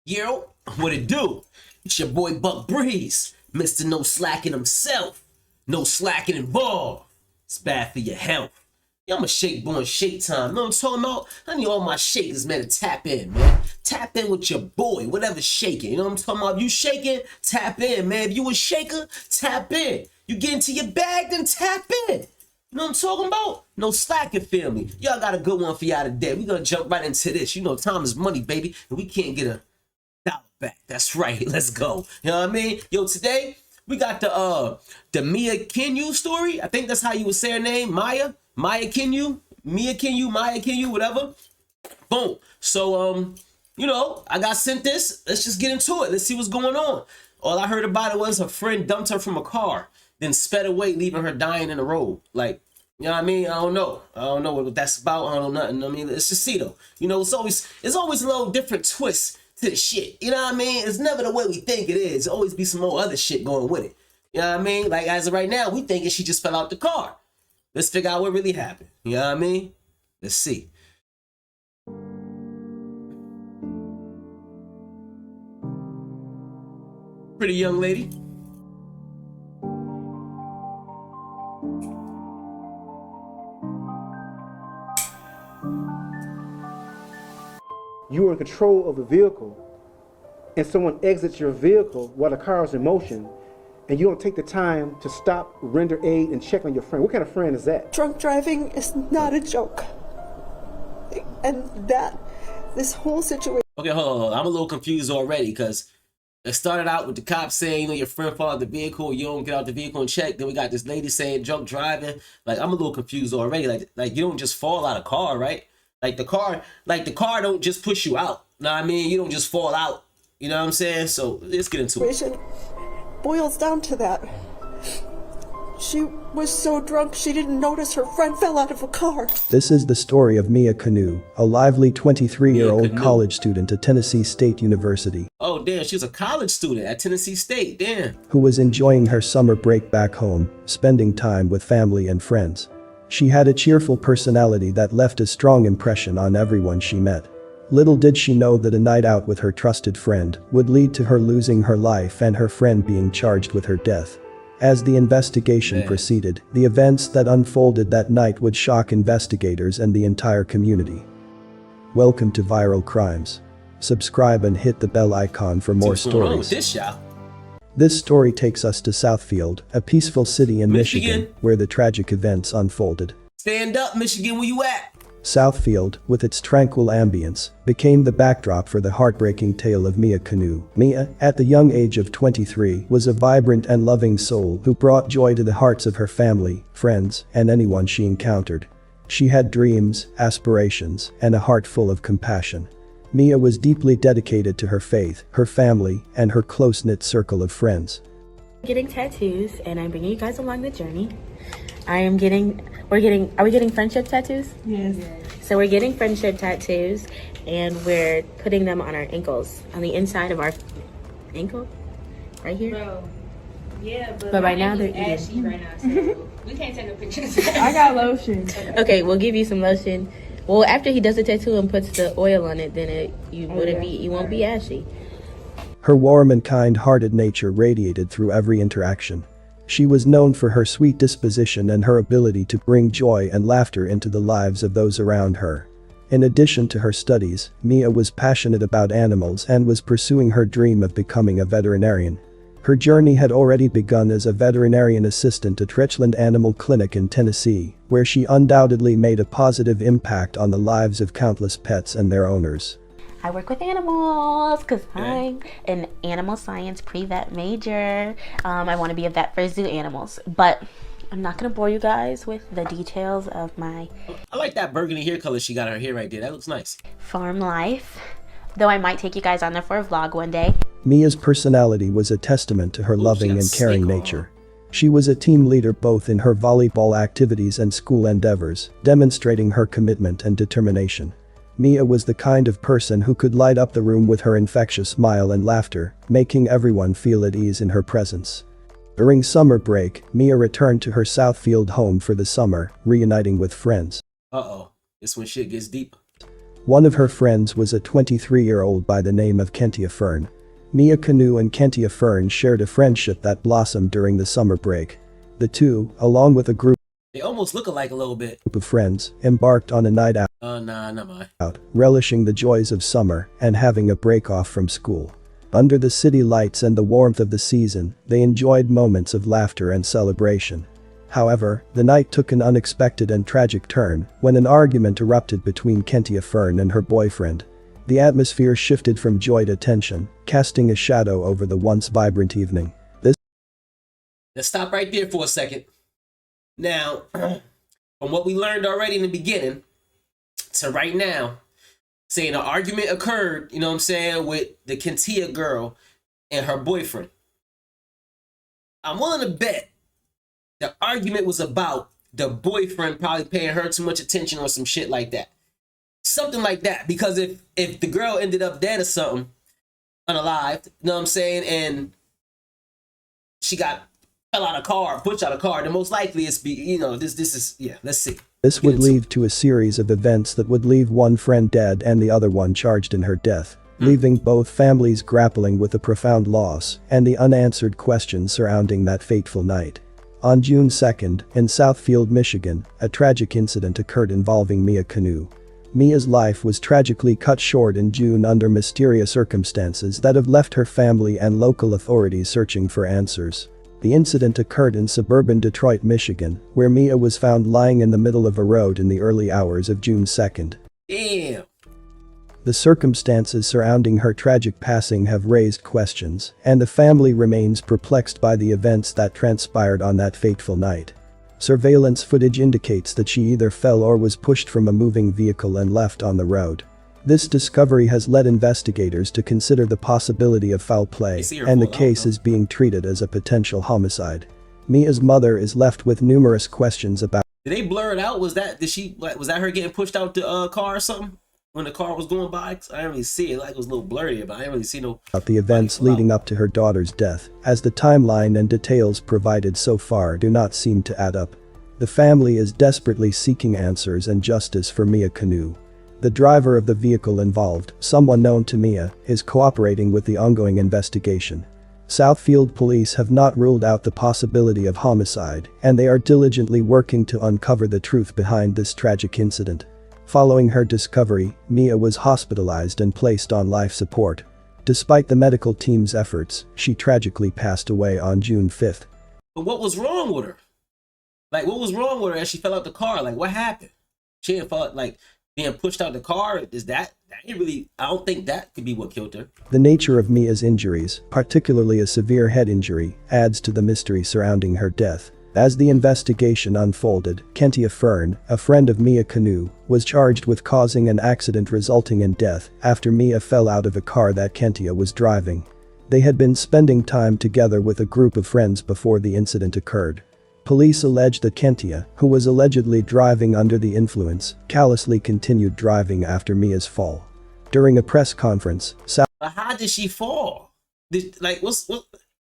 Yo, what it do? It's your boy Buck Breeze, Mr. No Slacking himself. No slacking involved. It's bad for your health. Yo, I'm a shake boy in shake time. You know what I'm talking about? I need all my shakers, man, to tap in, man. Tap in with your boy, whatever's shaking. You know what I'm talking about? If you shaking, tap in, man. If you a shaker, tap in. You get into your bag, then tap in. You know what I'm talking about? No slacking, family. Y'all got a good one for y'all today. We gonna jump right into this. You know, time is money, baby, and we can't get a dollar back. That's right. Let's go. You know what I mean? Yo, today we got the Mia Kanu story. I think that's how you would say her name. Mia Kanu, whatever. Boom. So you know, I got sent this. Let's just get into it. Let's see what's going on. All I heard about it was her friend dumped her from a car, then sped away, leaving her dying in the road. Like, you know what I mean? I don't know what that's about. I don't know nothing. I mean, let's just see though. You know, it's always a little different twist to the shit. You know what I mean? It's never the way we think it is. There'll always be some more other shit going with it. You know what I mean? Like, as of right now, we thinking she just fell out the car. Let's figure out what really happened. You know what I mean? Let's see. Pretty young lady. You are in control of the vehicle and someone exits your vehicle while the car is in motion and you don't take the time to stop, render aid, and check on your friend. What kind of friend is that? Drunk driving is not a joke. And this whole situation. Okay, hold on. I'm a little confused already because it started out with the cops saying, you know, your friend fall out the vehicle, you don't get out the vehicle and check. Then we got this lady saying drunk driving. Like, I'm a little confused already. Like you don't just fall out of car, right? Like the car don't just push you out. Know what I mean? You don't just fall out. You know what I'm saying? So let's get into it. Boils down to that. She was so drunk she didn't notice her friend fell out of a car. This is the story of Mia Kanu, a lively 23-year-old college student at Tennessee State University. Oh, damn, she was a college student at Tennessee State, damn. Who was enjoying her summer break back home, spending time with family and friends. She had a cheerful personality that left a strong impression on everyone she met. Little did she know that a night out with her trusted friend would lead to her losing her life and her friend being charged with her death. As the investigation proceeded, the events that unfolded that night would shock investigators and the entire community. Welcome to Viral Crimes. Subscribe and hit the bell icon for more stories. This story takes us to Southfield, a peaceful city in Michigan, where the tragic events unfolded. Stand up, Michigan, where you at? Southfield, with its tranquil ambience, became the backdrop for the heartbreaking tale of Mia Kanu. Mia, at the young age of 23, was a vibrant and loving soul who brought joy to the hearts of her family, friends, and anyone she encountered. She had dreams, aspirations, and a heart full of compassion. Mia was deeply dedicated to her faith, her family, and her close-knit circle of friends. Getting tattoos, and I'm bringing you guys along the journey. Are we getting friendship tattoos? Yes. So we're getting friendship tattoos, and we're putting them on our ankles, on the inside of our ankle, right here. Bro. Yeah, but right now they're ashy right now, so we can't take a picture. I got lotion. Okay, we'll give you some lotion. Well, after he does the tattoo and puts the oil on it, then you won't be ashy. Her warm and kind-hearted nature radiated through every interaction. She was known for her sweet disposition and her ability to bring joy and laughter into the lives of those around her. In addition to her studies, Mia was passionate about animals and was pursuing her dream of becoming a veterinarian. Her journey had already begun as a veterinarian assistant at Richland Animal Clinic in Tennessee, where she undoubtedly made a positive impact on the lives of countless pets and their owners. I work with animals because I'm an animal science pre-vet major. I want to be a vet for zoo animals, but I'm not going to bore you guys with the details of my I like that burgundy hair color she got her hair right there. That looks nice. farm life, though I might take you guys on there for a vlog one day. Mia's personality was a testament to her loving and caring nature. She was a team leader both in her volleyball activities and school endeavors, demonstrating her commitment and determination. Mia was the kind of person who could light up the room with her infectious smile and laughter, making everyone feel at ease in her presence. During summer break, Mia returned to her Southfield home for the summer, reuniting with friends. Uh-oh, this when shit gets deep. One of her friends was a 23-year-old by the name of Kentia Fern. Mia Kanu and Kentia Fern shared a friendship that blossomed during the summer break. The two, along with a group They almost look alike a little bit. of friends, embarked on a night Nah, not mine. out, relishing the joys of summer and having a break off from school. Under the city lights and the warmth of the season, they enjoyed moments of laughter and celebration. However, the night took an unexpected and tragic turn when an argument erupted between Kentia Fern and her boyfriend. The atmosphere shifted from joy to tension, casting a shadow over the once vibrant evening. Let's stop right there for a second. Now, from what we learned already in the beginning to right now, saying an argument occurred, you know what I'm saying, with the Kentia girl and her boyfriend. I'm willing to bet the argument was about the boyfriend probably paying her too much attention or some shit like that. Something like that. Because if the girl ended up dead or something, unalived, you know what I'm saying, and she fell out of car, pushed out of car, then most likely it's this is, yeah, let's see. This would lead to a series of events that would leave one friend dead and the other one charged in her death, leaving both families grappling with the profound loss and the unanswered questions surrounding that fateful night. On June 2nd, in Southfield, Michigan, a tragic incident occurred involving Mia Kanu. Mia's life was tragically cut short in June under mysterious circumstances that have left her family and local authorities searching for answers. The incident occurred in suburban Detroit, Michigan, where Mia was found lying in the middle of a road in the early hours of June 2nd. Damn. The circumstances surrounding her tragic passing have raised questions, and the family remains perplexed by the events that transpired on that fateful night. Surveillance footage indicates that she either fell or was pushed from a moving vehicle and left on the road. This discovery has led investigators to consider the possibility of foul play, and the case is being treated as a potential homicide. Mia's mother is left with numerous questions about. Did they blur it out? Was that her getting pushed out the car or something when the car was going by? I didn't really see it. Like, it was a little blurry, but I didn't really see no. About the events leading up to her daughter's death, as the timeline and details provided so far do not seem to add up. The family is desperately seeking answers and justice for Mia Kanu. The driver of the vehicle involved, someone known to Mia, is cooperating with the ongoing investigation. Southfield police have not ruled out the possibility of homicide, and they are diligently working to uncover the truth behind this tragic incident. Following her discovery, Mia was hospitalized and placed on life support. Despite the medical team's efforts, she tragically passed away on June 5th. But what was wrong with her? Like, what was wrong with her as she fell out the car? Like, what happened? She didn't fall, like, being pushed out the car? I don't think that could be what killed her. The nature of Mia's injuries, particularly a severe head injury, adds to the mystery surrounding her death. As the investigation unfolded, Kentia Fern, a friend of Mia Kanu, was charged with causing an accident resulting in death after Mia fell out of a car that Kentia was driving. They had been spending time together with a group of friends before the incident occurred. Police allege that Kentia, who was allegedly driving under the influence, callously continued driving after Mia's fall. During a press conference, But how did she fall?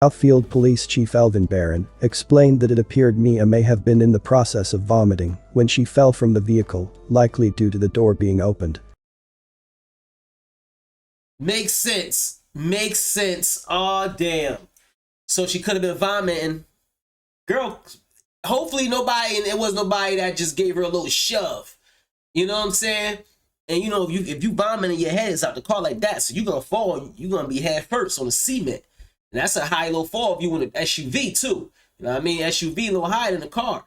Southfield Police Chief Elvin Barron explained that it appeared Mia may have been in the process of vomiting when she fell from the vehicle, likely due to the door being opened. Makes sense. Makes sense. Oh, damn. So she could have been vomiting. Girl, hopefully it was nobody that just gave her a little shove. You know what I'm saying? And you know, if you vomiting, your head is out the car like that, so you're gonna fall, you're gonna be head first on the cement. And that's a high low fall if you want an SUV too. You know what I mean? SUV a little higher than the car.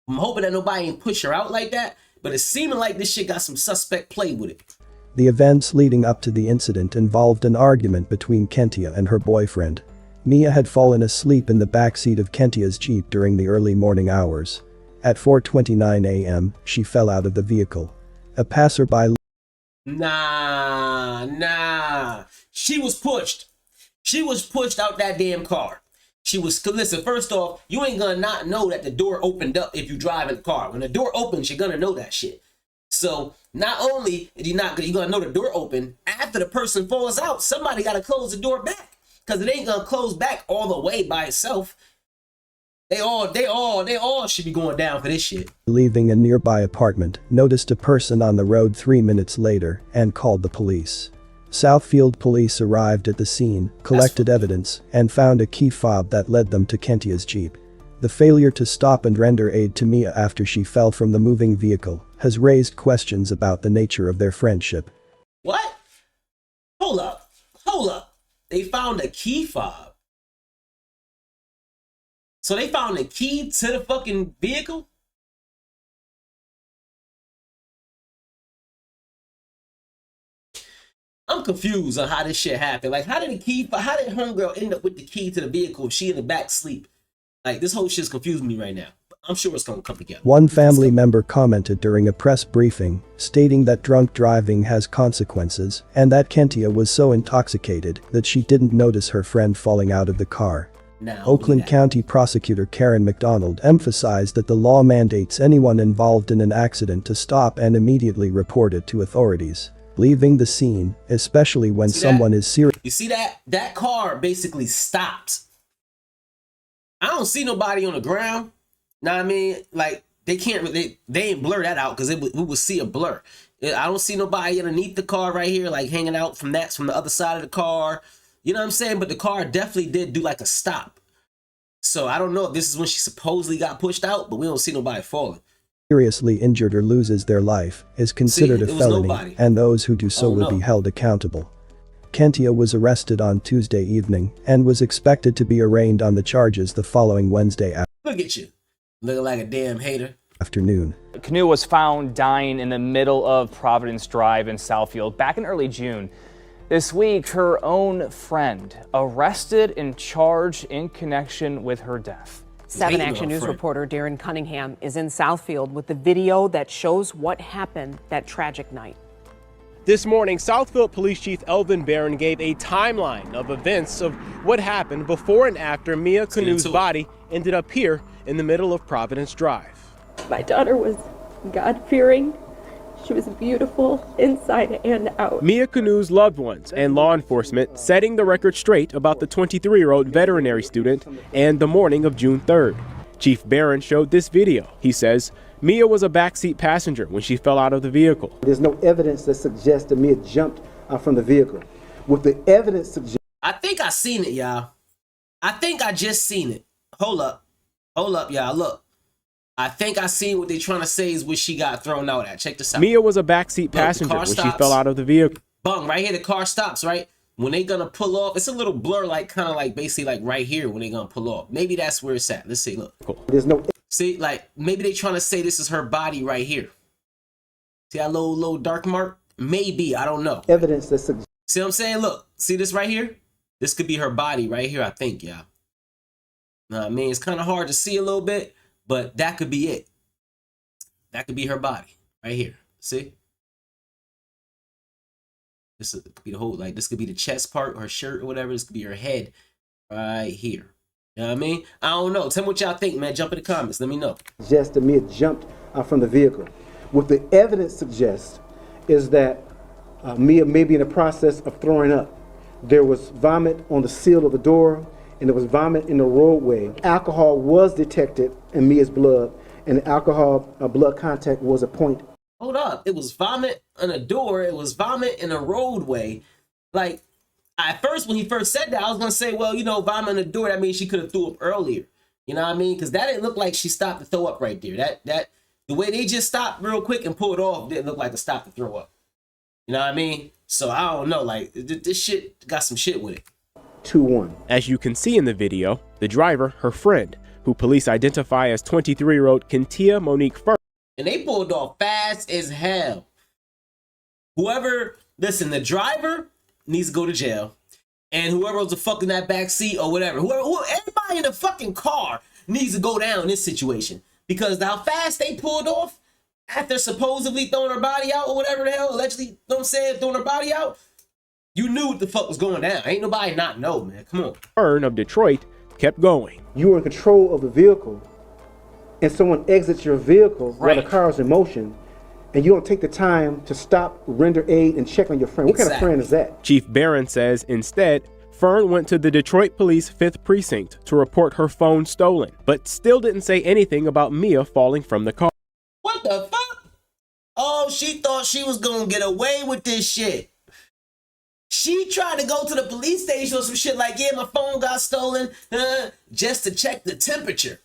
I'm hoping that nobody ain't push her out like that, but it's seeming like this shit got some suspect play with it. The events leading up to the incident involved an argument between Kentia and her boyfriend. Mia had fallen asleep in the backseat of Kentia's Jeep during the early morning hours. At 4:29 a.m., she fell out of the vehicle. A passerby. Nah. She was pushed. She was pushed out that damn car. Listen, first off, you ain't gonna not know that the door opened up if you drive in the car. When the door opens, you're gonna know that shit. So not only are you're gonna know the door open, after the person falls out, somebody gotta close the door back. Because it ain't gonna close back all the way by itself. They all should be going down for this shit. Leaving a nearby apartment, noticed a person on the road 3 minutes later and called the police. Southfield police arrived at the scene, collected evidence, and found a key fob that led them to Kentia's Jeep. The failure to stop and render aid to Mia after she fell from the moving vehicle has raised questions about the nature of their friendship. What? Hold up. They found a key fob. So they found the key to the fucking vehicle? I'm confused on how this shit happened. Like, how did homegirl end up with the key to the vehicle if she in the back sleep? Like, this whole shit's confusing me right now. But I'm sure it's gonna come together. One family member commented during a press briefing, stating that drunk driving has consequences and that Kentia was so intoxicated that she didn't notice her friend falling out of the car. Now, Oakland County Prosecutor Karen McDonald emphasized that the law mandates anyone involved in an accident to stop and immediately report it to authorities. Leaving the scene, especially when someone is serious. You see that? That car basically stopped. I don't see nobody on the ground. Know what I mean? Like, they ain't blur that out because we would see a blur. I don't see nobody underneath the car right here, like hanging out from the other side of the car. You know what I'm saying? But the car definitely did do like a stop. So I don't know if this is when she supposedly got pushed out, but we don't see nobody falling. Seriously injured or loses their life is considered a felony, and those who do so will be held accountable. Kentia was arrested on Tuesday evening and was expected to be arraigned on the charges the following Wednesday Look at you, looking like a damn hater. Afternoon. Kanu was found dying in the middle of Providence Drive in Southfield back in early June. This week, her own friend arrested and charged in connection with her death. 7 Action News reporter Darren Cunningham is in Southfield with the video that shows what happened that tragic night. This morning, Southfield Police Chief Elvin Barron gave a timeline of events of what happened before and after Mia Kanu's body ended up here in the middle of Providence Drive. My daughter was God-fearing. She was beautiful inside and out. Mia Kanu's loved ones and law enforcement setting the record straight about the 23-year-old veterinary student and the morning of June 3rd. Chief Barron showed this video. He says Mia was a backseat passenger when she fell out of the vehicle. There's no evidence that suggests that Mia jumped from the vehicle. What the evidence suggests... I think I seen it, y'all. I think I just seen it. Hold up, y'all. Look. I think I seen what they trying to say is where she got thrown out at. Check this out. Mia was a backseat passenger when she fell out of the vehicle. Bung, right here, the car stops, right? When they gonna pull off, it's a little blur, like kind of like basically like right here when they gonna pull off. Maybe that's where it's at. Let's see, look. There's no... See, like maybe they trying to say this is her body right here. See that little dark mark? Maybe, I don't know. Evidence that suggests... See what I'm saying? Look, see this right here? This could be her body right here, I think, y'all. Know what I mean? It's kind of hard to see a little bit, but that could be it. That could be her body right here. See? This could be the whole, like, this could be the chest part or her shirt or whatever. This could be her head right here. You know what I mean? I don't know. Tell me what y'all think, man. Jump in the comments. Let me know. Suggests that Mia jumped from the vehicle. What the evidence suggests is that Mia may be in the process of throwing up. There was vomit on the seal of the door, and there was vomit in the roadway. Alcohol was detected in Mia's blood, and the alcohol blood contact was a point. Hold up. It was vomit on the door. It was vomit in the roadway. Like, at first, when he first said that, I was going to say, well, you know, vomit on the door, that means she could have threw up earlier. You know what I mean? Because that didn't look like she stopped to throw up right there. The way they just stopped real quick and pulled off didn't look like a stop to throw up. You know what I mean? So I don't know. Like, this shit got some shit with it. 2-1. As you can see in the video, the driver, her friend, who police identify as 23-year-old Kentia Monique First. And they pulled off fast as hell. Listen, the driver needs to go to jail. And whoever was the fuck in that back seat or whatever, everybody in the fucking car needs to go down in this situation. Because how fast they pulled off after supposedly throwing her body out or whatever the hell, allegedly, you know what I'm saying, throwing her body out, you knew what the fuck was going down. Ain't nobody not know, man. Come on. Earn of Detroit kept going. You were in control of the vehicle, and someone exits your vehicle while the car is in motion, and you don't take the time to stop, render aid, and check on your friend. What kind of friend is that? Chief Barron says instead, Fern went to the Detroit Police 5th Precinct to report her phone stolen, but still didn't say anything about Mia falling from the car. What the fuck? Oh, she thought she was gonna get away with this shit. She tried to go to the police station or some shit like, yeah, my phone got stolen, just to check the temperature.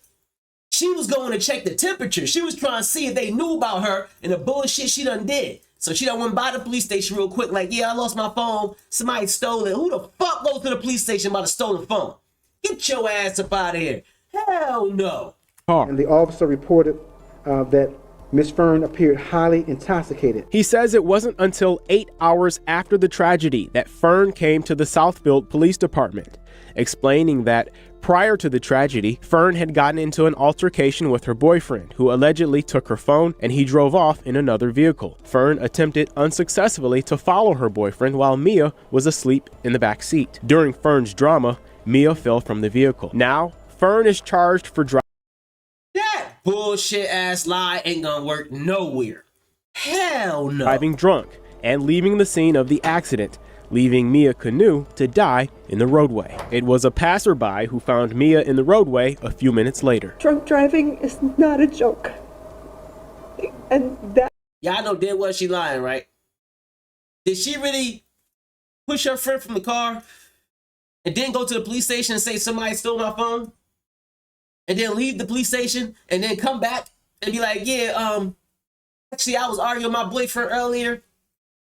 She was going to check the temperature. She was trying to see if they knew about her and the bullshit she done did. So she done went by the police station real quick like, yeah, I lost my phone. Somebody stole it. Who the fuck goes to the police station about a stolen phone? Get your ass up out of here. Hell no. And the officer reported that Miss Fern appeared highly intoxicated. He says it wasn't until 8 hours after the tragedy that Fern came to the Southfield Police Department, explaining that prior to the tragedy, Fern had gotten into an altercation with her boyfriend, who allegedly took her phone, and he drove off in another vehicle. Fern attempted unsuccessfully to follow her boyfriend while Mia was asleep in the back seat. During Fern's drama, Mia fell from the vehicle. Now, Fern is charged for driving. That bullshit ass lie ain't gonna work nowhere. Hell no. Driving drunk and leaving the scene of the accident, leaving Mia Kanu to die in the roadway. It was a passerby who found Mia in the roadway a few minutes later. Drunk driving is not a joke. And that... Y'all know damn well she lying, right? Did she really push her friend from the car and then go to the police station and say somebody stole my phone? And then leave the police station and then come back and be like, yeah, actually I was arguing with my boyfriend earlier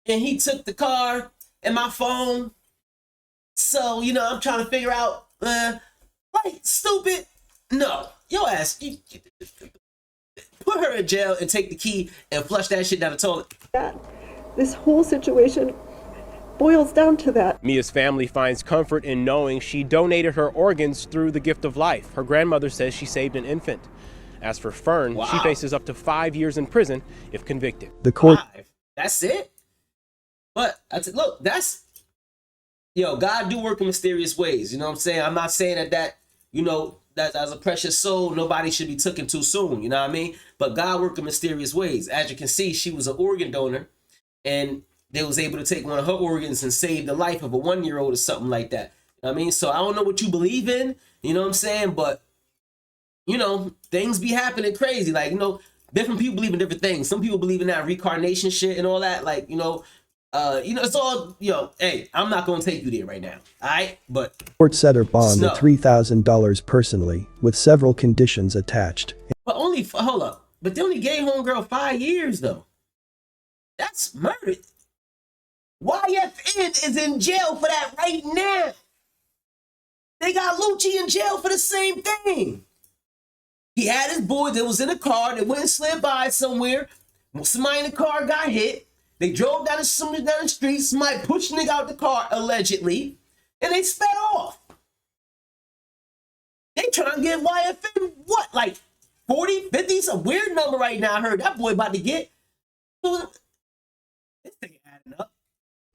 and he took the car and my phone. So, you know, I'm trying to figure out, like, stupid. No, your ass, you put her in jail and take the key and flush that shit down the toilet. This whole situation boils down to that. Mia's family finds comfort in knowing she donated her organs through the gift of life. Her grandmother says she saved an infant. As for Fern, she faces up to 5 years in prison if convicted. The court. 5. That's it? But I said, look, that's, yo, God do work in mysterious ways. You know what I'm saying? I'm not saying that you know, that as a precious soul, nobody should be taken too soon. You know what I mean? But God worked in mysterious ways. As you can see, she was an organ donor, and they was able to take one of her organs and save the life of a 1-year-old or something like that. You know what I mean? So I don't know what you believe in, you know what I'm saying? But, you know, things be happening crazy. Like, you know, different people believe in different things. Some people believe in that reincarnation shit and all that. Like, you know, it's all, hey, I'm not going to take you there right now. All right? But court set her bond at $3,000 personally, with several conditions attached. But hold up. But they only gave homegirl 5 years, though. That's murder. YFN is in jail for that right now. They got Lucci in jail for the same thing. He had his boy that was in a car that went and slid by somewhere. Somebody in the car got hit. They drove down the street. Somebody pushed the nigga out the car, allegedly, and they sped off. They trying to get YFN, what, like 40, 50? It's a weird number right now. I heard that boy about to get. This thing adding up.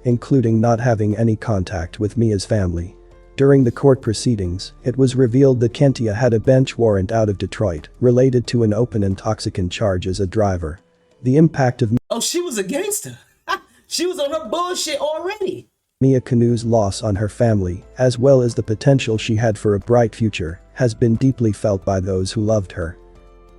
Including not having any contact with Mia's family. During the court proceedings, it was revealed that Kentia had a bench warrant out of Detroit related to an open intoxicant charge as a driver. The impact of she was a gangster. She was on her bullshit already. Mia Kanu's loss on her family, as well as the potential she had for a bright future, has been deeply felt by those who loved her.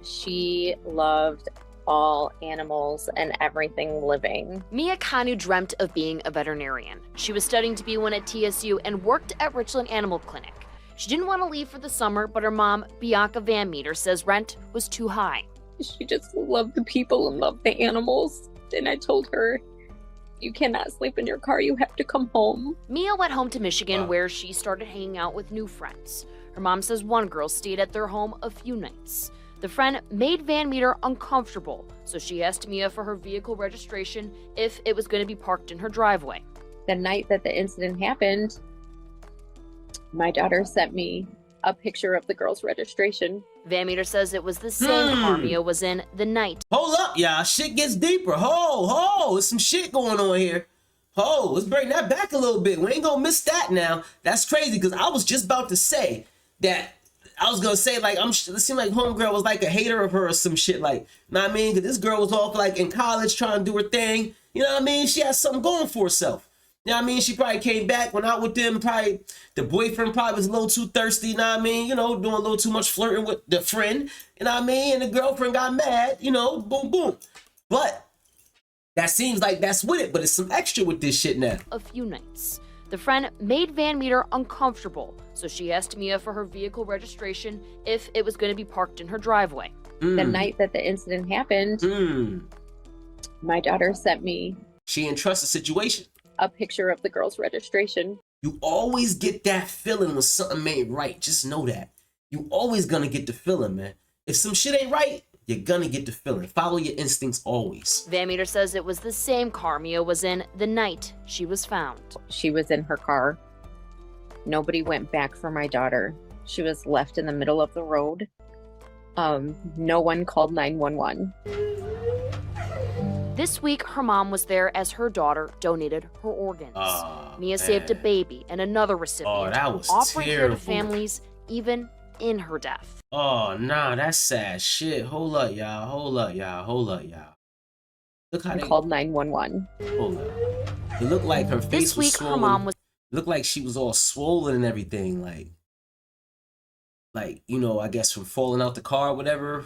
She loved all animals and everything living. Mia Kanu dreamt of being a veterinarian. She was studying to be one at TSU and worked at Richland Animal Clinic. She didn't want to leave for the summer, but her mom, Bianca Van Meter, says rent was too high. She just loved the people and loved the animals. And I told her, you cannot sleep in your car, you have to come home. Mia went home to Michigan, where she started hanging out with new friends. Her mom says one girl stayed at their home a few nights. The friend made Van Meter uncomfortable, so she asked Mia for her vehicle registration if it was going to be parked in her driveway. The night that the incident happened, my daughter sent me a picture of the girl's registration. Van Meter says it was the same car Mia was in the night. Hold up, y'all. Shit gets deeper. There's some shit going on here. Let's bring that back a little bit. We ain't gonna miss that now. That's crazy, because I was just about to say that. I was gonna say, like, it seemed like homegirl was like a hater of her or some shit, like, you know what I mean? Because this girl was off, like, in college trying to do her thing. You know what I mean? She had something going for herself. You know what I mean? She probably came back, went out with them. Probably the boyfriend probably was a little too thirsty. You know what I mean? You know, doing a little too much flirting with the friend. You know what I mean? And the girlfriend got mad. You know, boom, boom. But that seems like that's with it. But it's some extra with this shit now. A few nights. The friend made Van Meter uncomfortable, so she asked Mia for her vehicle registration if it was going to be parked in her driveway. The night that the incident happened, my daughter sent me. She didn't trust the situation. A picture of the girl's registration. You always get that feeling when something ain't right. Just know that. You always gonna get the feeling, man. If some shit ain't right, you're gonna get the feeling. Follow your instincts always. Van Meter says it was the same car Mia was in the night she was found. She was in her car. Nobody went back for my daughter. She was left in the middle of the road. No one called 911. This week, her mom was there as her daughter donated her organs. Mia saved a baby and another recipient, that was offering care terrible. to families even in her death. Oh, nah, that's sad shit. Hold up, y'all. Hold up, y'all. Look how they called 911. Hold up. It looked like her face This was week, swollen. her mom was. It looked like she was all swollen and everything. Like, you know, I guess from falling out the car or whatever.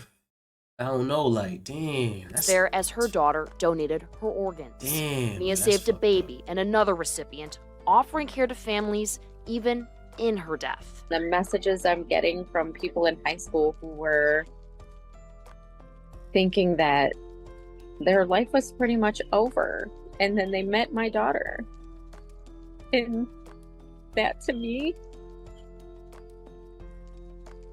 I don't know, like, damn. That's There as her daughter donated her organs. Damn. Mia that's saved a fucked baby and another recipient, offering care to families even in her death. The messages I'm getting from people in high school who were thinking that their life was pretty much over, and then they met my daughter. And that, to me,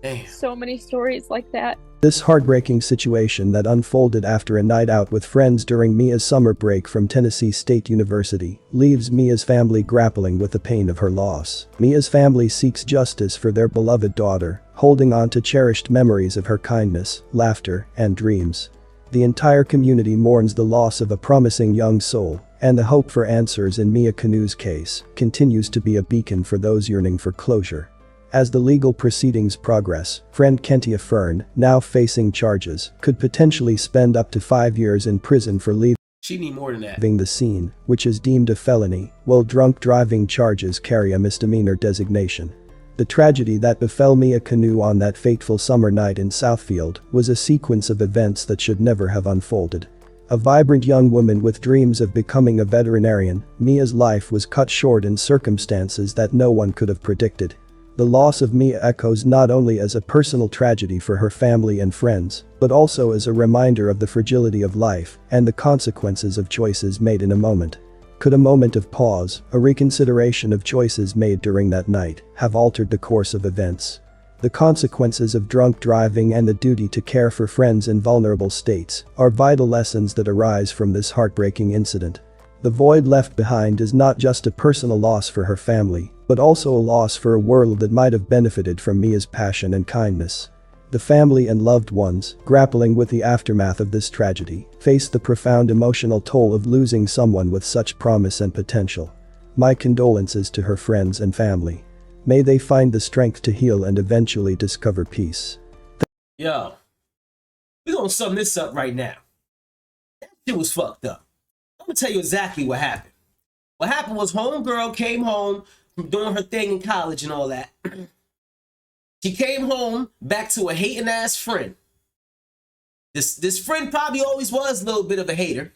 Damn. so many stories like that. This heartbreaking situation that unfolded after a night out with friends during Mia's summer break from Tennessee State University leaves Mia's family grappling with the pain of her loss. Mia's family seeks justice for their beloved daughter, holding on to cherished memories of her kindness, laughter, and dreams. The entire community mourns the loss of a promising young soul, and the hope for answers in Mia Kanu's case continues to be a beacon for those yearning for closure. As the legal proceedings progress, friend Kentia Fern, now facing charges, could potentially spend up to 5 years in prison for leaving She need more than that. the scene, which is deemed a felony, while drunk driving charges carry a misdemeanor designation. The tragedy that befell Mia Kanu on that fateful summer night in Southfield was a sequence of events that should never have unfolded. A vibrant young woman with dreams of becoming a veterinarian, Mia's life was cut short in circumstances that no one could have predicted. The loss of Mia echoes not only as a personal tragedy for her family and friends, but also as a reminder of the fragility of life and the consequences of choices made in a moment. Could a moment of pause, a reconsideration of choices made during that night, have altered the course of events? The consequences of drunk driving and the duty to care for friends in vulnerable states are vital lessons that arise from this heartbreaking incident. The void left behind is not just a personal loss for her family, but also a loss for a world that might have benefited from Mia's passion and kindness. The family and loved ones, grappling with the aftermath of this tragedy, face the profound emotional toll of losing someone with such promise and potential. My condolences to her friends and family. May they find the strength to heal and eventually discover peace. Yo, we gonna sum this up right now. That shit was fucked up. I'm gonna tell you exactly what happened. What happened was homegirl came home from doing her thing in college and all that. She came home back to a hating ass friend. This friend probably always was a little bit of a hater,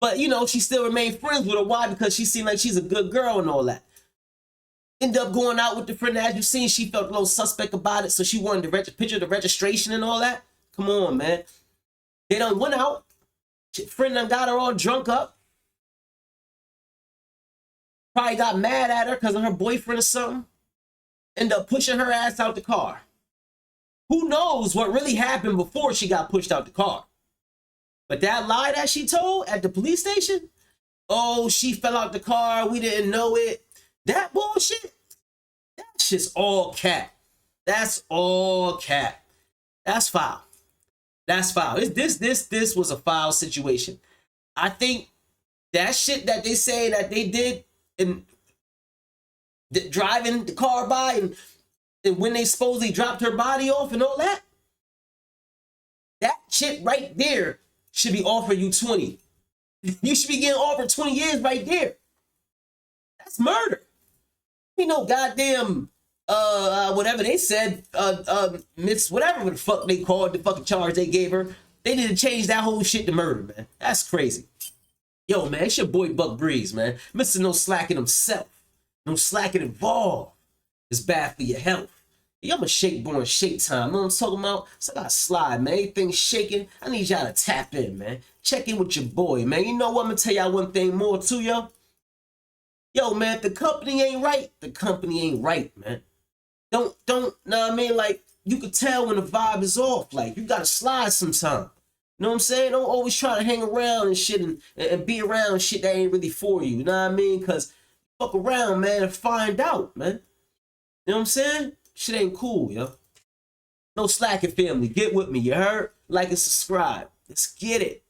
but you know, she still remained friends with her. Why? Because she seemed like she's a good girl and all that. End up going out with the friend. As you seen, she felt a little suspect about it, so she wanted the picture of the registration and all that. Come on, man. They done went out. Friend done got her all drunk up. Probably got mad at her because of her boyfriend or something. End up pushing her ass out the car. Who knows what really happened before she got pushed out the car? But that lie that she told at the police station, oh, she fell out the car, we didn't know it. That bullshit, that's just all cap. That's all cap. That's foul. That's foul. This was a foul situation. I think that shit that they say that they did in driving the car by and when they supposedly dropped her body off and all that, that shit right there should be offering you 20. You should be getting offered 20 years right there. That's murder. You know, goddamn, whatever they said, Miss, whatever the fuck they called the fucking charge they gave her. They need to change that whole shit to murder, man. That's crazy. Yo, man, it's your boy Buck Breeze, man. Mr. No slacking himself. No slacking involved. It's bad for your health. Yo, I'm a shake born shake time. Know what I'm talking about? So I gotta slide, man. Everything's shaking. I need y'all to tap in, man. Check in with your boy, man. You know what? I'm gonna tell y'all one thing more too, yo. Yo, man, if the company ain't right, the company ain't right, man. Don't, know what I mean? Like, you could tell when the vibe is off. Like, you gotta slide sometime. You know what I'm saying? Don't always try to hang around and shit and be around shit that ain't really for you. You know what I mean? Because fuck around, man, and find out, man. You know what I'm saying? Shit ain't cool, yo. No slacking, family. Get with me, you heard? Like and subscribe. Let's get it.